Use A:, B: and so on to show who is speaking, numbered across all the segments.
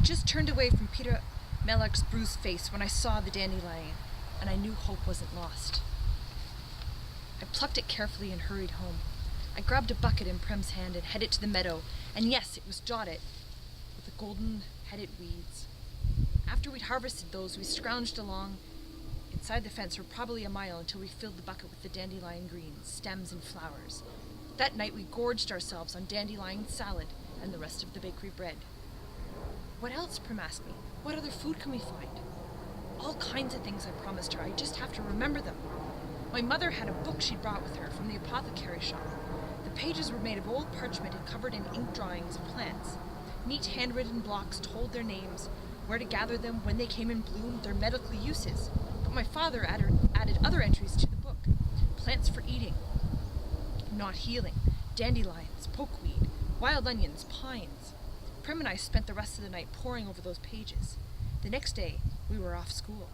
A: just turned away from Peter Mellark's bruised face when I saw the dandelion, and I knew hope wasn't lost. I plucked it carefully and hurried home. I grabbed a bucket in Prim's hand and headed to the meadow, and yes, it was dotted with the golden-headed weeds. After we'd harvested those, we scrounged along inside the fence for probably a mile until we filled the bucket with the dandelion greens, stems, and flowers. That night we gorged ourselves on dandelion salad and the rest of the bakery bread. What else, Prim asked me. What other food can we find? All kinds of things, I promised her. I just have to remember them. My mother had a book she'd brought with her from the apothecary shop. The pages were made of old parchment and covered in ink drawings of plants. Neat handwritten blocks told their names, where to gather them, when they came in bloom, their medical uses. But my father added other entries to the book. Plants for eating, not healing, dandelions, pokeweed, wild onions, pines. Prim and I spent the rest of the night poring over those pages. The next day, we were off school.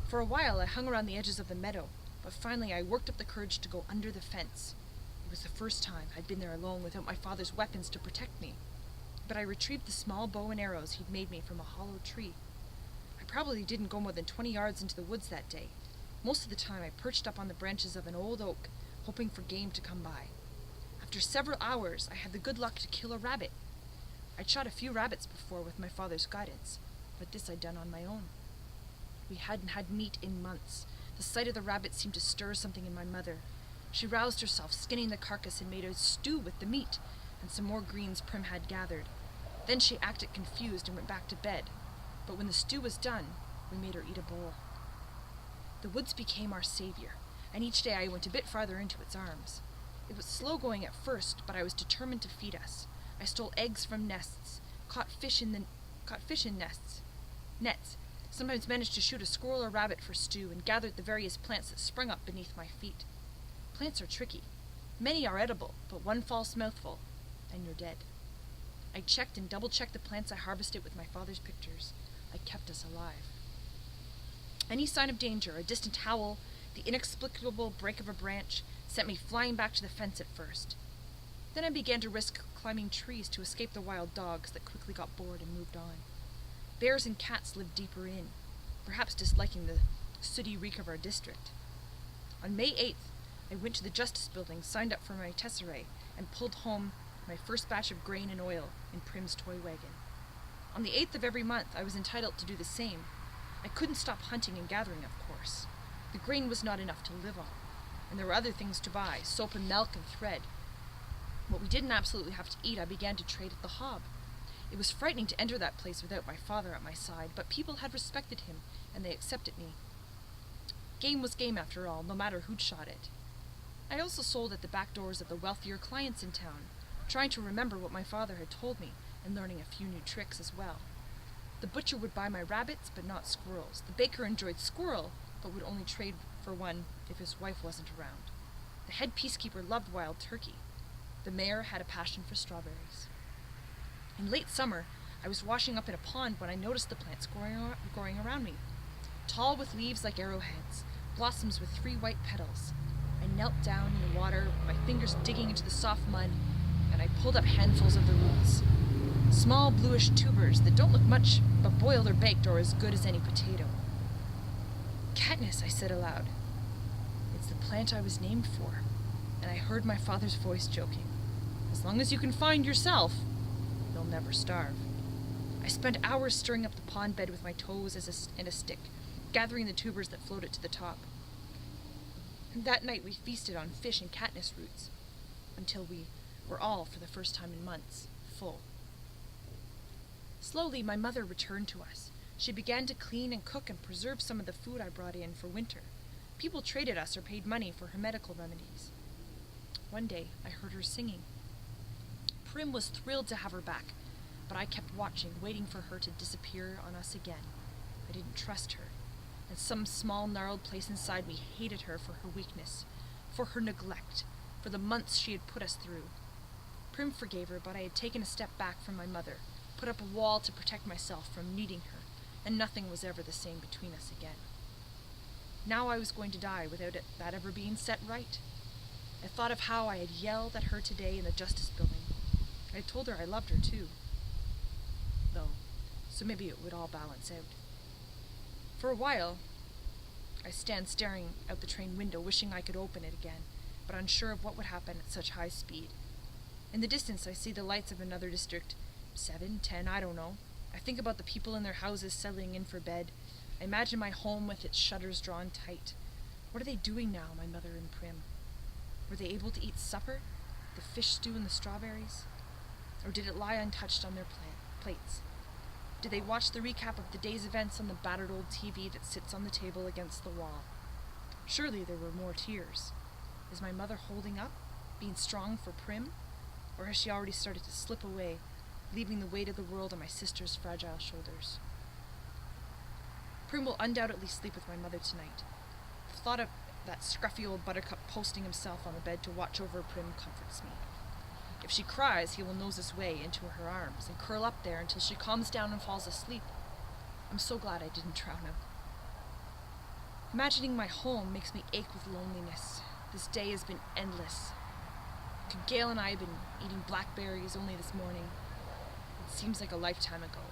A: For a while, I hung around the edges of the meadow, but finally I worked up the courage to go under the fence. It was the first time I'd been there alone without my father's weapons to protect me. But I retrieved the small bow and arrows he'd made me from a hollow tree. I probably didn't go more than 20 yards into the woods that day. Most of the time I perched up on the branches of an old oak, hoping for game to come by. After several hours, I had the good luck to kill a rabbit. I'd shot a few rabbits before with my father's guidance, but this I'd done on my own. We hadn't had meat in months. The sight of the rabbit seemed to stir something in my mother. She roused herself, skinning the carcass, and made a stew with the meat and some more greens Prim had gathered. Then she acted confused and went back to bed. But when the stew was done, we made her eat a bowl. The woods became our savior, and each day I went a bit farther into its arms. It was slow going at first, but I was determined to feed us. I stole eggs from nests, caught fish in nets, sometimes managed to shoot a squirrel or rabbit for stew, and gathered the various plants that sprung up beneath my feet. Plants are tricky. Many are edible, but one false mouthful, and you're dead. I checked and double-checked the plants I harvested with my father's pictures. I kept us alive. Any sign of danger, a distant howl, the inexplicable break of a branch, sent me flying back to the fence at first. Then I began to risk climbing trees to escape the wild dogs that quickly got bored and moved on. Bears and cats lived deeper in, perhaps disliking the sooty reek of our district. On May 8th, I went to the Justice Building, signed up for my tesserae, and pulled home my first batch of grain and oil in Prim's toy wagon. On the 8th of every month, I was entitled to do the same. I couldn't stop hunting and gathering, of course. The grain was not enough to live on, and there were other things to buy, soap and milk and thread. What we didn't absolutely have to eat, I began to trade at the Hob. It was frightening to enter that place without my father at my side, but people had respected him, and they accepted me. Game was game, after all, no matter who'd shot it. I also sold at the back doors of the wealthier clients in town, trying to remember what my father had told me, and learning a few new tricks as well. The butcher would buy my rabbits, but not squirrels. The baker enjoyed squirrel, but would only trade for one if his wife wasn't around. The head peacekeeper loved wild turkey. The mayor had a passion for strawberries. In late summer, I was washing up in a pond when I noticed the plants growing around me. Tall with leaves like arrowheads, blossoms with 3 white petals. I knelt down in the water, my fingers digging into the soft mud, and I pulled up handfuls of the roots. Small bluish tubers that don't look much, but boiled or baked are as good as any potato. Katniss, I said aloud. It's the plant I was named for, and I heard my father's voice joking. As long as you can find yourself, you'll never starve. I spent hours stirring up the pond bed with my toes and a stick, gathering the tubers that floated to the top. And that night we feasted on fish and Katniss roots, until we were all, for the first time in months, full. Slowly, my mother returned to us. She began to clean and cook and preserve some of the food I brought in for winter. People traded us or paid money for her medical remedies. One day, I heard her singing. Prim was thrilled to have her back, but I kept watching, waiting for her to disappear on us again. I didn't trust her, and some small gnarled place inside me hated her for her weakness, for her neglect, for the months she had put us through. Prim forgave her, but I had taken a step back from my mother, put up a wall to protect myself from needing her, and nothing was ever the same between us again. Now I was going to die without that ever being set right. I thought of how I had yelled at her today in the Justice Building. I told her I loved her too. Though, so maybe it would all balance out. For a while, I stand staring out the train window, wishing I could open it again, but unsure of what would happen at such high speed. In the distance, I see the lights of another district. 7, 10, I don't know. I think about the people in their houses settling in for bed. I imagine my home with its shutters drawn tight. What are they doing now, my mother and Prim? Were they able to eat supper? The fish stew and the strawberries? Or did it lie untouched on their plates? Did they watch the recap of the day's events on the battered old TV that sits on the table against the wall? Surely there were more tears. Is my mother holding up, being strong for Prim? Or has she already started to slip away, leaving the weight of the world on my sister's fragile shoulders? Prim will undoubtedly sleep with my mother tonight. The thought of that scruffy old buttercup posting himself on the bed to watch over Prim comforts me. If she cries, he will nose his way into her arms and curl up there until she calms down and falls asleep. I'm so glad I didn't drown him. Imagining my home makes me ache with loneliness. This day has been endless. Gail and I have been eating blackberries only this morning. It seems like a lifetime ago,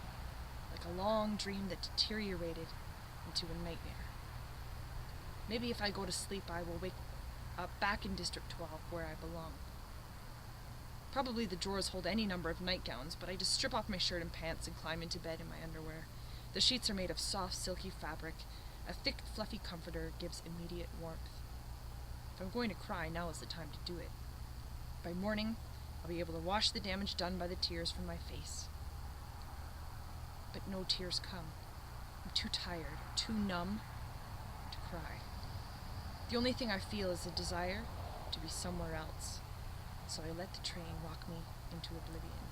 A: like a long dream that deteriorated into a nightmare. Maybe if I go to sleep, I will wake up back in District 12, where I belong. Probably the drawers hold any number of nightgowns, but I just strip off my shirt and pants and climb into bed in my underwear. The sheets are made of soft, silky fabric. A thick, fluffy comforter gives immediate warmth. If I'm going to cry, now is the time to do it. By morning, I'll be able to wash the damage done by the tears from my face. But no tears come. I'm too tired, too numb to cry. The only thing I feel is a desire to be somewhere else. So I let the train rock me into oblivion.